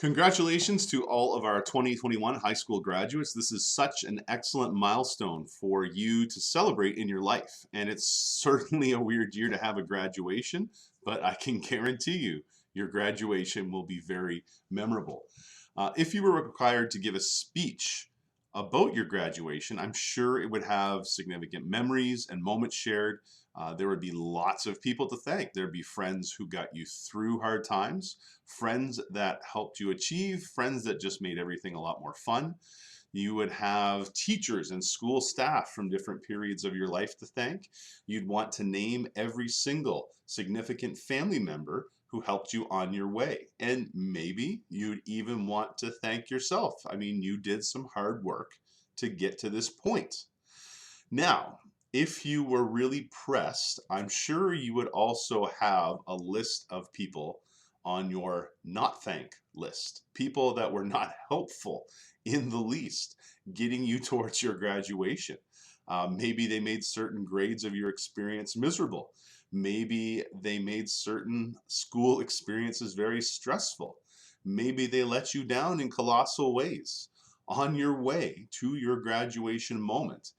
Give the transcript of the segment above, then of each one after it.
Congratulations to all of our 2021 high school graduates. This is such an excellent milestone for you to celebrate in your life. And it's certainly a weird year to have a graduation, but I can guarantee you your graduation will be very memorable. If you were required to give a speech about your graduation, I'm sure it would have significant memories and moments shared. There would be lots of people to thank. There'd be friends who got you through hard times, friends that helped you achieve, friends that just made everything a lot more fun. You would have teachers and school staff from different periods of your life to thank. You'd want to name every single significant family member who helped you on your way. And maybe you'd even want to thank yourself. I mean, you did some hard work to get to this point. Now, if you were really pressed, I'm sure you would also have a list of people on your not thank list, people that were not helpful in the least, getting you towards your graduation. Maybe they made certain grades of your experience miserable. Maybe they made certain school experiences very stressful. Maybe they let you down in colossal ways on your way to your graduation moment.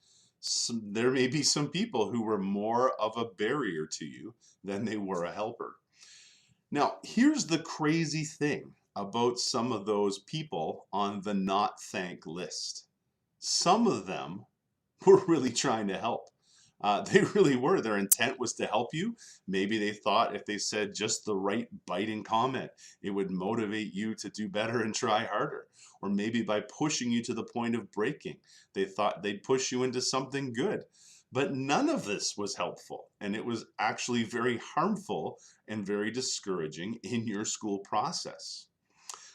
There may be some people who were more of a barrier to you than they were a helper. Now, here's the crazy thing about some of those people on the not thank list. Some of them were really trying to help. They really were. Their intent was to help you. Maybe they thought if they said just the right biting comment, it would motivate you to do better and try harder. Or maybe by pushing you to the point of breaking, they thought they'd push you into something good. But none of this was helpful, and it was actually very harmful and very discouraging in your school process.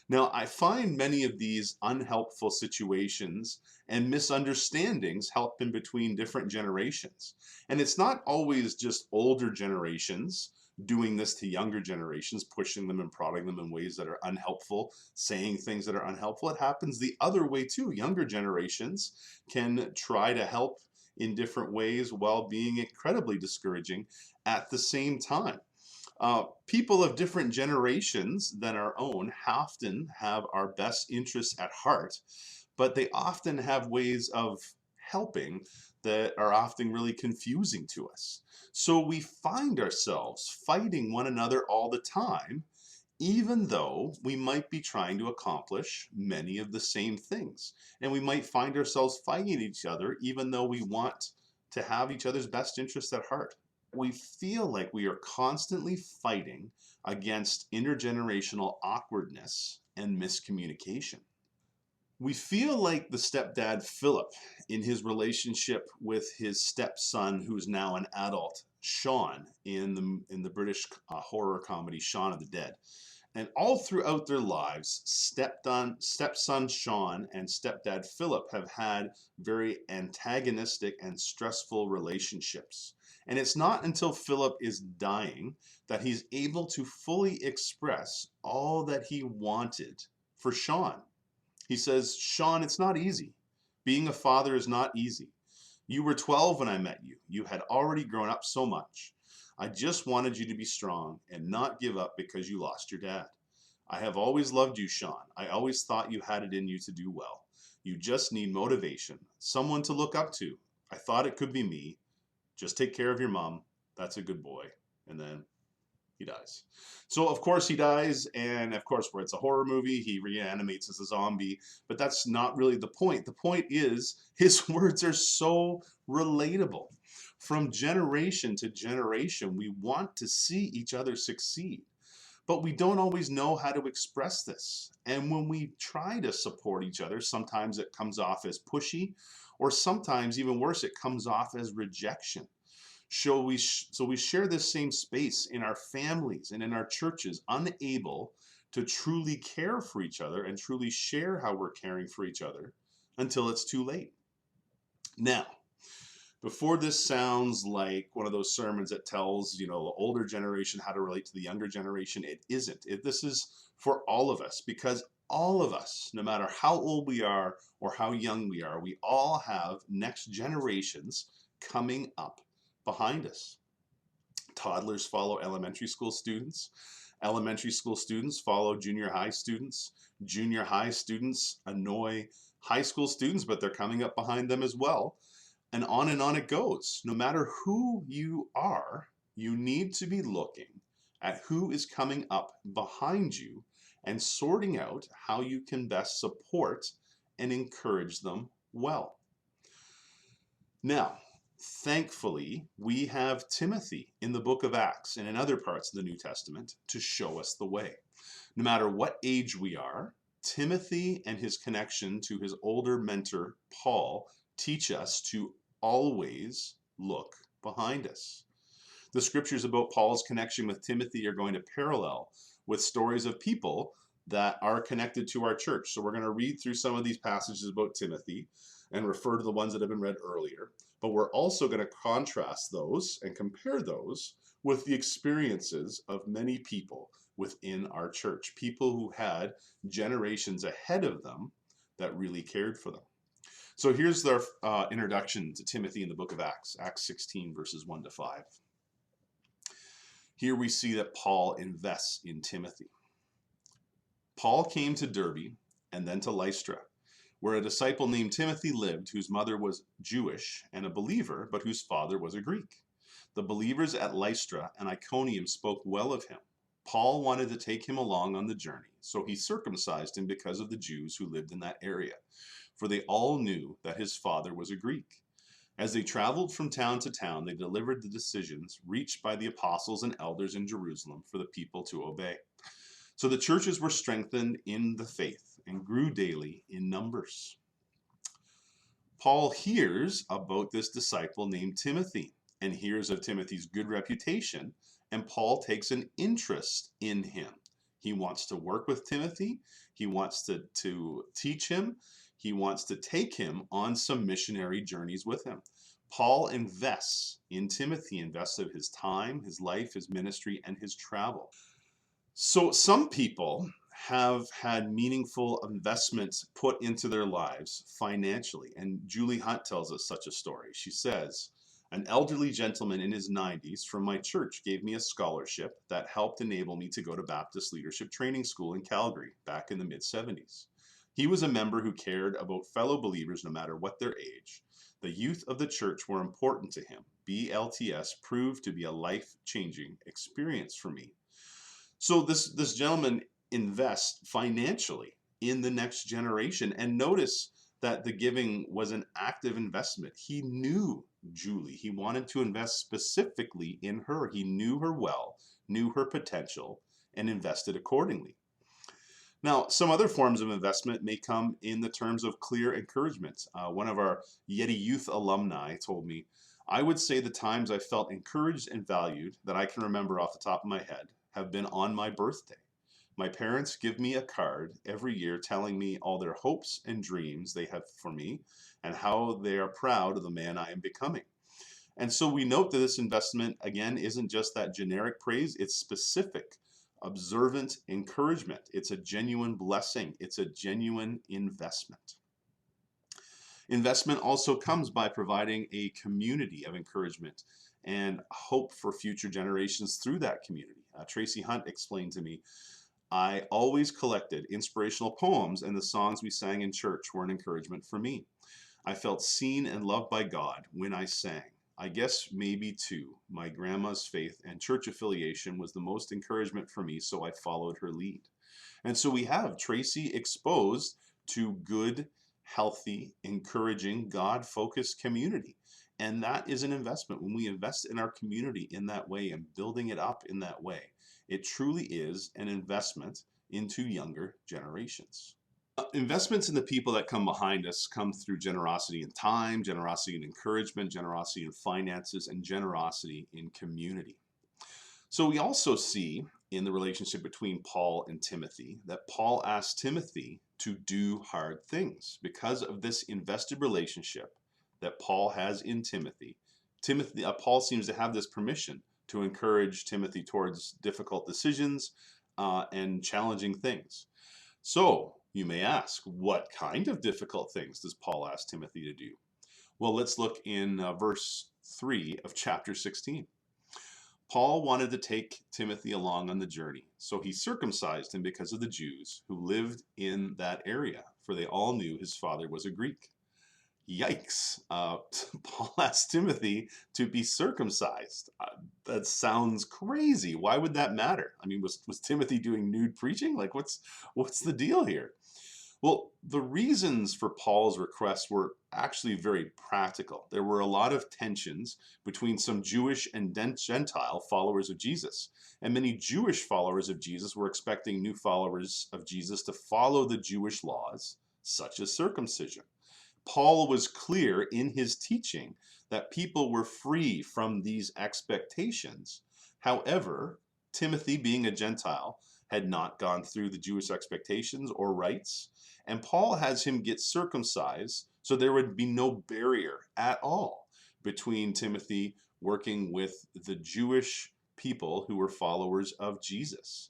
Now, I find many of these unhelpful situations and misunderstandings happen between different generations. And it's not always just older generations doing this to younger generations, pushing them and prodding them in ways that are unhelpful, saying things that are unhelpful. It happens the other way too. Younger generations can try to help in different ways while being incredibly discouraging at the same time. People of different generations than our own often have our best interests at heart, but they often have ways of helping that are often really confusing to us. So we find ourselves fighting one another all the time, even though we might be trying to accomplish many of the same things. And we might find ourselves fighting each other, even though we want to have each other's best interests at heart. We feel like we are constantly fighting against intergenerational awkwardness and miscommunication. We feel like the stepdad Philip in his relationship with his stepson, who is now an adult, Sean, in the British horror comedy Shaun of the Dead. And all throughout their lives, stepson Sean and stepdad Philip have had very antagonistic and stressful relationships. And it's not until Philip is dying that he's able to fully express all that he wanted for Sean. He says, Sean, it's not easy. Being a father is not easy. You were 12 when I met you. You had already grown up so much. I just wanted you to be strong and not give up because you lost your dad. I have always loved you, Sean. I always thought you had it in you to do well. You just need motivation, someone to look up to. I thought it could be me. Just take care of your mom. That's a good boy. And then he dies. So of course he dies, and of course where it's a horror movie, he reanimates as a zombie, but that's not really the point. The point is his words are so relatable. From generation to generation, we want to see each other succeed, but we don't always know how to express this. And when we try to support each other, sometimes it comes off as pushy, or sometimes even worse, it comes off as rejection. So we share this same space in our families and in our churches, unable to truly care for each other and truly share how we're caring for each other until it's too late. Now, before this sounds like one of those sermons that tells, the older generation how to relate to the younger generation, it isn't. This is for all of us, because all of us, no matter how old we are or how young we are, we all have next generations coming up behind us. Toddlers follow elementary school students. Elementary school students follow junior high students. Junior high students annoy high school students, but they're coming up behind them as well. And on it goes. No matter who you are, you need to be looking at who is coming up behind you and sorting out how you can best support and encourage them well. Now, thankfully, we have Timothy in the book of Acts and in other parts of the New Testament to show us the way. No matter what age we are, Timothy and his connection to his older mentor, Paul, teach us to always look behind us. The scriptures about Paul's connection with Timothy are going to parallel with stories of people that are connected to our church. So we're going to read through some of these passages about Timothy and refer to the ones that have been read earlier. But we're also going to contrast those and compare those with the experiences of many people within our church, people who had generations ahead of them that really cared for them. So here's their introduction to Timothy in the book of Acts, Acts 16, verses 1 to 5. Here we see that Paul invests in Timothy. Paul came to Derbe and then to Lystra, where a disciple named Timothy lived, whose mother was Jewish and a believer, but whose father was a Greek. The believers at Lystra and Iconium spoke well of him. Paul wanted to take him along on the journey, so he circumcised him because of the Jews who lived in that area, for they all knew that his father was a Greek. As they traveled from town to town, they delivered the decisions reached by the apostles and elders in Jerusalem for the people to obey. So the churches were strengthened in the faith and grew daily in numbers. Paul hears about this disciple named Timothy and hears of Timothy's good reputation, and Paul takes an interest in him. He wants to work with Timothy. He wants to teach him. He wants to take him on some missionary journeys with him. Paul invests in Timothy, invests of his time, his life, his ministry, and his travel. So some people have had meaningful investments put into their lives financially, and Julie Hunt tells us such a story. She says, an elderly gentleman in his 90s from my church gave me a scholarship that helped enable me to go to Baptist Leadership Training School in Calgary back in the mid-70s. He was a member who cared about fellow believers no matter what their age. The youth of the church were important to him. BLTS proved to be a life-changing experience for me. So this gentleman invests financially in the next generation, and notice that the giving was an active investment. He knew Julie. He wanted to invest specifically in her. He knew her well, knew her potential, and invested accordingly. Now, some other forms of investment may come in the terms of clear encouragement. One of our YETI youth alumni told me, I would say the times I felt encouraged and valued that I can remember off the top of my head have been on my birthday. My parents give me a card every year telling me all their hopes and dreams they have for me and how they are proud of the man I am becoming. And so we note that this investment, again, isn't just that generic praise, it's specific, observant encouragement. It's a genuine blessing. It's a genuine investment. Investment also comes by providing a community of encouragement and hope for future generations through that community. Tracy Hunt explained to me, I always collected inspirational poems, and the songs we sang in church were an encouragement for me. I felt seen and loved by God when I sang. I guess maybe too, my grandma's faith and church affiliation was the most encouragement for me, so I followed her lead. And so we have Tracy exposed to good, healthy, encouraging, God-focused community. And that is an investment. When we invest in our community in that way and building it up in that way, it truly is an investment into younger generations. Investments in the people that come behind us come through generosity in time, generosity in encouragement, generosity in finances, and generosity in community. So we also see in the relationship between Paul and Timothy that Paul asked Timothy to do hard things. Because of this invested relationship that Paul has in Timothy, Paul seems to have this permission to encourage Timothy towards difficult decisions and challenging things. So you may ask, what kind of difficult things does Paul ask Timothy to do? Well, let's look in verse 3 of chapter 16. Paul wanted to take Timothy along on the journey, so he circumcised him because of the Jews who lived in that area, for they all knew his father was a Greek. Yikes. Paul asked Timothy to be circumcised. That sounds crazy. Why would that matter? I mean, was Timothy doing nude preaching? Like, what's the deal here? Well, the reasons for Paul's request were actually very practical. There were a lot of tensions between some Jewish and Gentile followers of Jesus. And many Jewish followers of Jesus were expecting new followers of Jesus to follow the Jewish laws, such as circumcision. Paul was clear in his teaching that people were free from these expectations. However, Timothy, being a Gentile, had not gone through the Jewish expectations or rites, and Paul has him get circumcised so there would be no barrier at all between Timothy working with the Jewish people who were followers of Jesus.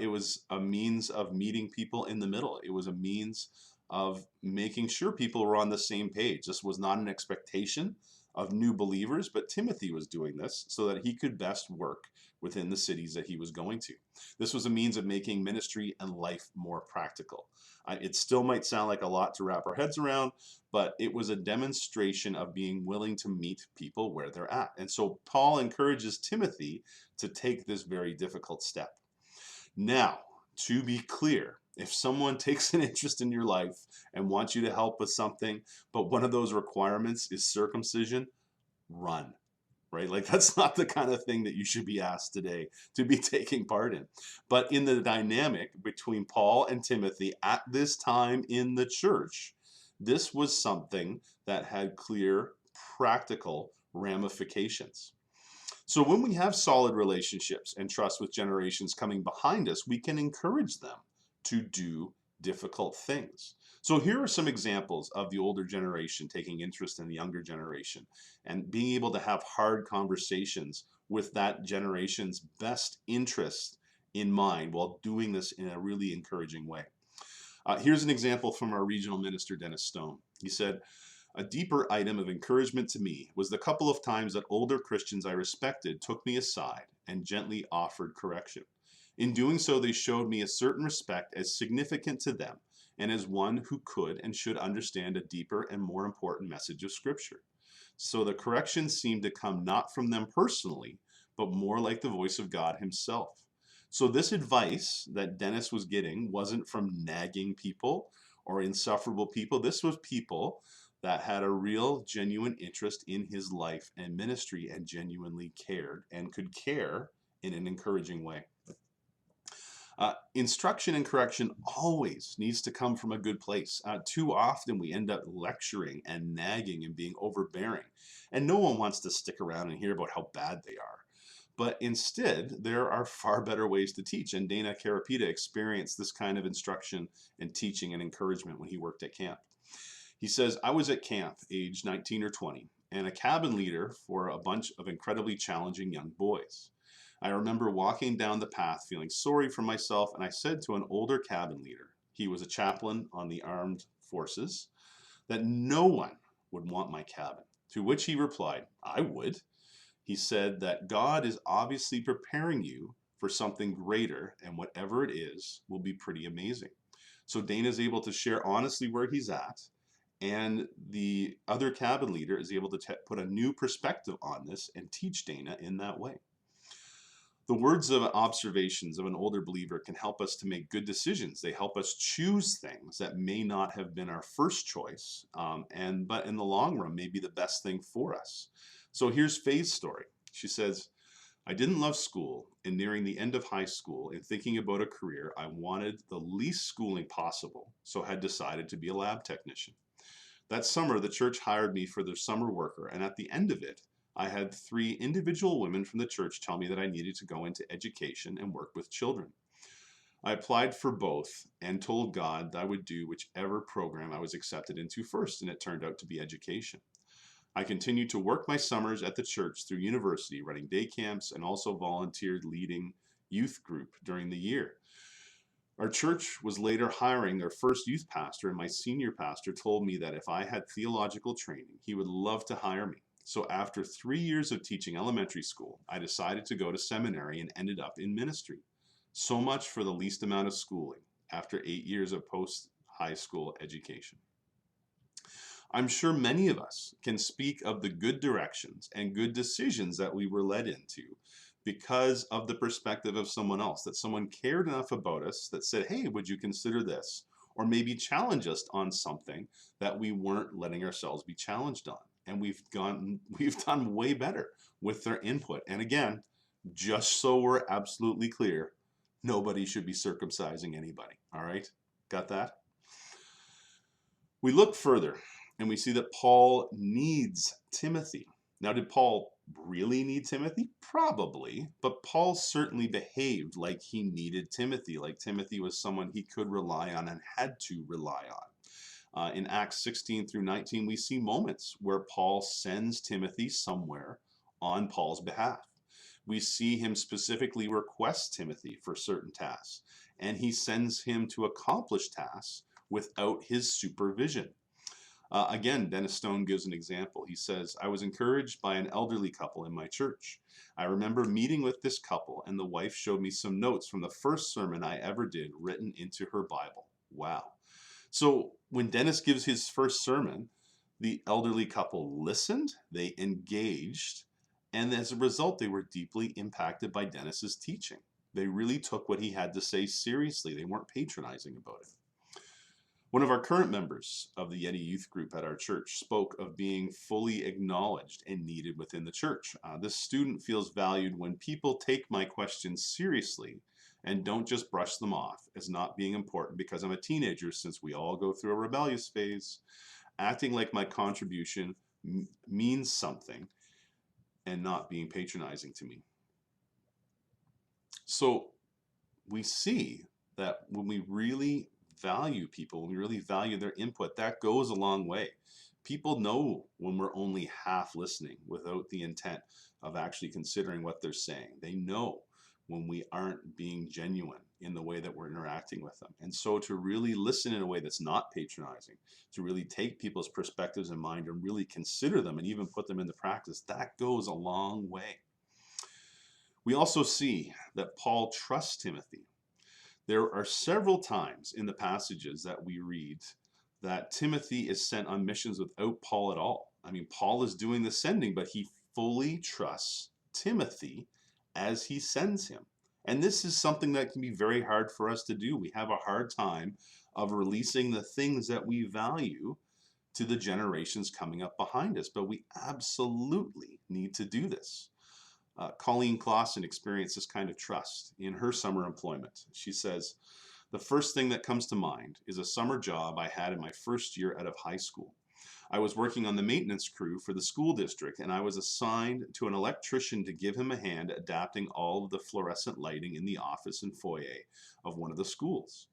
It was a means of meeting people in the middle. It was a means of making sure people were on the same page. This was not an expectation of new believers, but Timothy was doing this so that he could best work within the cities that he was going to. This was a means of making ministry and life more practical. It still might sound like a lot to wrap our heads around, but it was a demonstration of being willing to meet people where they're at. And so Paul encourages Timothy to take this very difficult step. Now, to be clear, if someone takes an interest in your life and wants you to help with something, but one of those requirements is circumcision, run, right? Like, that's not the kind of thing that you should be asked today to be taking part in. But in the dynamic between Paul and Timothy at this time in the church, this was something that had clear practical ramifications. So when we have solid relationships and trust with generations coming behind us, we can encourage them to do difficult things. So here are some examples of the older generation taking interest in the younger generation and being able to have hard conversations with that generation's best interest in mind while doing this in a really encouraging way. Here's an example from our regional minister, Dennis Stone. He said, "A deeper item of encouragement to me was the couple of times that older Christians I respected took me aside and gently offered correction. In doing so, they showed me a certain respect as significant to them and as one who could and should understand a deeper and more important message of Scripture. So the correction seemed to come not from them personally, but more like the voice of God Himself." So this advice that Dennis was getting wasn't from nagging people or insufferable people. This was people that had a real, genuine interest in his life and ministry and genuinely cared and could care in an encouraging way. Instruction and correction always needs to come from a good place. Too often we end up lecturing and nagging and being overbearing, and no one wants to stick around and hear about how bad they are. But instead, there are far better ways to teach, and Dana Carapita experienced this kind of instruction and teaching and encouragement when he worked at camp. He says, "I was at camp, age 19 or 20, and a cabin leader for a bunch of incredibly challenging young boys. I remember walking down the path feeling sorry for myself, and I said to an older cabin leader, he was a chaplain on the armed forces, that no one would want my cabin. To which he replied, I would. He said that God is obviously preparing you for something greater, and whatever it is will be pretty amazing." So Dana's able to share honestly where he's at, and the other cabin leader is able to put a new perspective on this and teach Dana in that way. The words of observations of an older believer can help us to make good decisions. They help us choose things that may not have been our first choice, but in the long run may be the best thing for us. So here's Faye's story. She says, "I didn't love school, and nearing the end of high school and thinking about a career, I wanted the least schooling possible, so had decided to be a lab technician. That summer, the church hired me for their summer worker, and at the end of it, I had 3 individual women from the church tell me that I needed to go into education and work with children. I applied for both and told God that I would do whichever program I was accepted into first, and it turned out to be education. I continued to work my summers at the church through university, running day camps, and also volunteered leading youth group during the year. Our church was later hiring their first youth pastor, and my senior pastor told me that if I had theological training, he would love to hire me. So after 3 years of teaching elementary school, I decided to go to seminary and ended up in ministry. So much for the least amount of schooling after 8 years of post-high school education. I'm sure many of us can speak of the good directions and good decisions that we were led into because of the perspective of someone else, that someone cared enough about us that said, hey, would you consider this? Or maybe challenge us on something that we weren't letting ourselves be challenged on. And we've done way better with their input. And again, just so we're absolutely clear, nobody should be circumcising anybody. All right? Got that? We look further and we see that Paul needs Timothy. Now, did Paul really need Timothy? Probably, but Paul certainly behaved like he needed Timothy, like Timothy was someone he could rely on and had to rely on. In Acts 16 through 19, we see moments where Paul sends Timothy somewhere on Paul's behalf. We see him specifically request Timothy for certain tasks, and he sends him to accomplish tasks without his supervision. Again, Dennis Stone gives an example. He says, I was encouraged by an elderly couple in my church. I remember meeting with this couple, and the wife showed me some notes from the first sermon I ever did written into her Bible. Wow. So when Dennis gives his first sermon, the elderly couple listened, they engaged, and as a result, they were deeply impacted by Dennis's teaching. They really took what he had to say seriously. They weren't patronizing about it. One of our current members of the YETI youth group at our church spoke of being fully acknowledged and needed within the church. This student feels valued when people take my questions seriously and don't just brush them off as not being important because I'm a teenager, since we all go through a rebellious phase, acting like my contribution means something and not being patronizing to me. So we see that when we really value people, when we really value their input, that goes a long way. People know when we're only half listening without the intent of actually considering what they're saying. They know when we aren't being genuine in the way that we're interacting with them. And so to really listen in a way that's not patronizing, to really take people's perspectives in mind and really consider them and even put them into practice, that goes a long way. We also see that Paul trusts Timothy. There are several times in the passages that we read that Timothy is sent on missions without Paul at all. I mean, Paul is doing the sending, but he fully trusts Timothy as he sends him. And this is something that can be very hard for us to do. We have a hard time of releasing the things that we value to the generations coming up behind us, but we absolutely need to do this. Colleen Clausen experienced this kind of trust in her summer employment. She says, the first thing that comes to mind is a summer job I had in my first year out of high school. I was working on the maintenance crew for the school district, and I was assigned to an electrician to give him a hand adapting all of the fluorescent lighting in the office and foyer of one of the schools.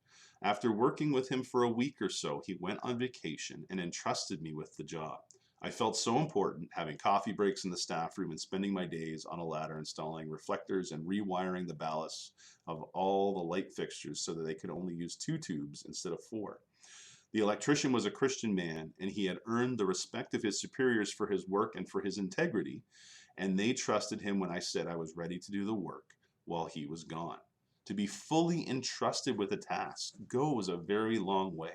After working with him for a week or so, he went on vacation and entrusted me with the job. I felt so important, having coffee breaks in the staff room and spending my days on a ladder installing reflectors and rewiring the ballasts of all the light fixtures so that they could only use 2 tubes instead of 4. The electrician was a Christian man, and he had earned the respect of his superiors for his work and for his integrity, and they trusted him when I said I was ready to do the work while he was gone. To be fully entrusted with a task goes a very long way.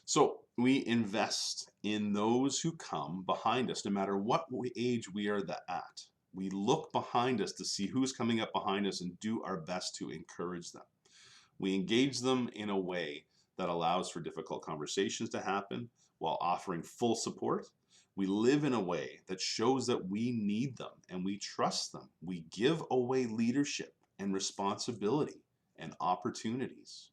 So we invest in those who come behind us, no matter what age we are at. We look behind us to see who's coming up behind us and do our best to encourage them. We engage them in a way that allows for difficult conversations to happen while offering full support. We live in a way that shows that we need them and we trust them. We give away leadership and responsibility and opportunities.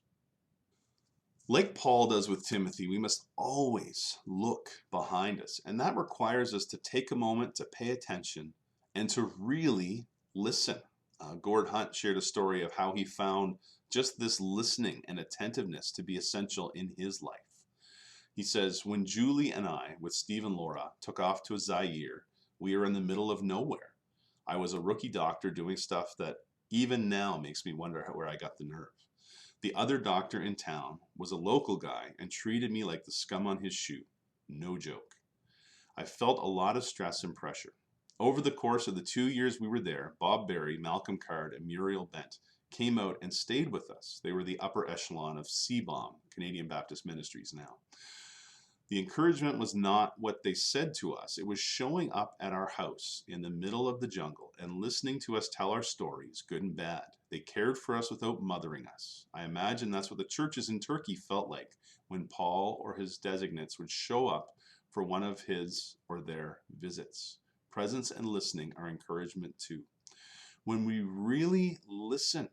Like Paul does with Timothy, we must always look behind us. And that requires us to take a moment to pay attention and to really listen. Gord Hunt shared a story of how he found just this listening and attentiveness to be essential in his life. He says, when Julie and I, with Steve and Laura, took off to Zaire, we were in the middle of nowhere. I was a rookie doctor doing stuff that even now makes me wonder where I got the nerve. The other doctor in town was a local guy and treated me like the scum on his shoe. No joke. I felt a lot of stress and pressure. Over the course of the 2 years we were there, Bob Berry, Malcolm Card, and Muriel Bent came out and stayed with us. They were the upper echelon of CBOM, Canadian Baptist Ministries now. The encouragement was not what they said to us. It was showing up at our house in the middle of the jungle and listening to us tell our stories, good and bad. They cared for us without mothering us. I imagine that's what the churches in Turkey felt like when Paul or his designates would show up for one of his or their visits. Presence and listening are encouragement too. When we really listen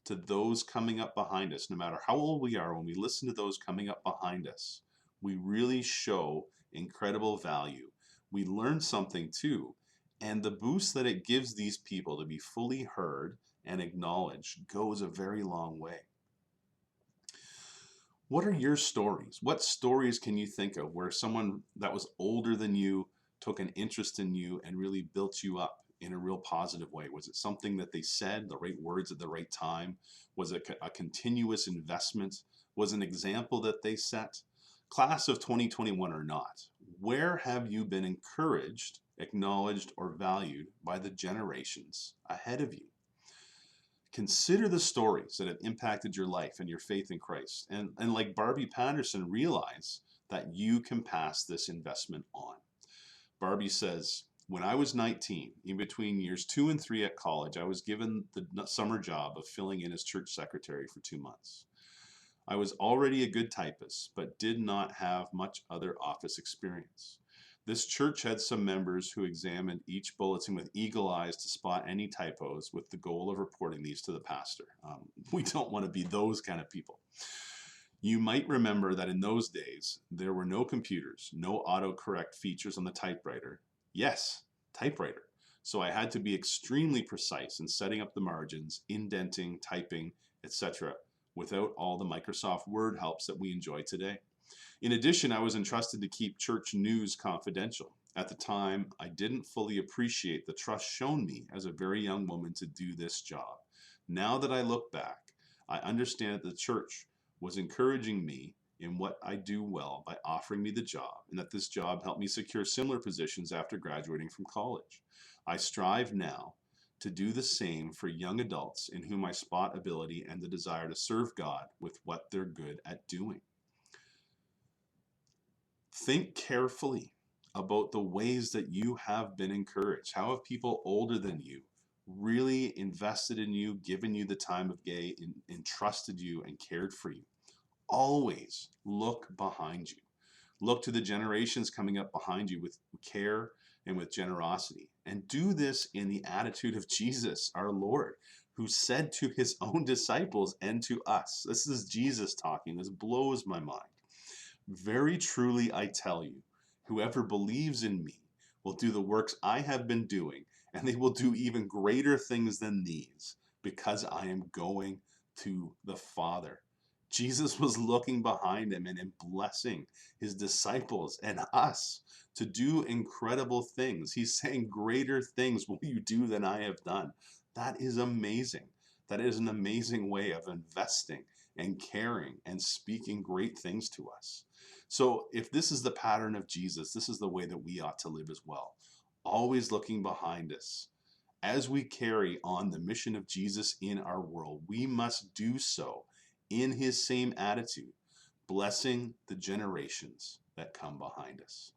to those coming up behind us, no matter how old we are, when we listen to those coming up behind us, we really show incredible value. We learn something too. And the boost that it gives these people to be fully heard and acknowledged goes a very long way. What are your stories? What stories can you think of where someone that was older than you took an interest in you and really built you up in a real positive way? Was it something that they said, the right words at the right time? Was it a continuous investment? Was an example that they set? Class of 2021 or not, where have you been encouraged, acknowledged, or valued by the generations ahead of you? Consider the stories that have impacted your life and your faith in Christ. And like Barbie Patterson, realize that you can pass this investment on. Barbie says, when I was 19, in between years 2 and 3 at college, I was given the summer job of filling in as church secretary for 2 months. I was already a good typist, but did not have much other office experience. This church had some members who examined each bulletin with eagle eyes to spot any typos with the goal of reporting these to the pastor. We don't want to be those kind of people. You might remember that in those days, there were no computers, no autocorrect features on the typewriter. Yes, typewriter. So I had to be extremely precise in setting up the margins, indenting, typing, etc., without all the Microsoft Word helps that we enjoy today. In addition, I was entrusted to keep church news confidential. At the time, I didn't fully appreciate the trust shown me as a very young woman to do this job. Now that I look back, I understand that the church was encouraging me in what I do well by offering me the job, and that this job helped me secure similar positions after graduating from college. I strive now to do the same for young adults in whom I spot ability and the desire to serve God with what they're good at doing. Think carefully about the ways that you have been encouraged. How have people older than you really invested in you, given you the time of day, entrusted you, and cared for you? Always look behind you. Look to the generations coming up behind you with care and with generosity. And do this in the attitude of Jesus, our Lord, who said to his own disciples and to us, this is Jesus talking, this blows my mind. Very truly I tell you, whoever believes in me will do the works I have been doing, and they will do even greater things than these, because I am going to the Father. Jesus was looking behind him and blessing his disciples and us to do incredible things. He's saying, greater things will you do than I have done. That is amazing. That is an amazing way of investing and caring and speaking great things to us. So if this is the pattern of Jesus, this is the way that we ought to live as well. Always looking behind us. As we carry on the mission of Jesus in our world, we must do so in his same attitude, blessing the generations that come behind us.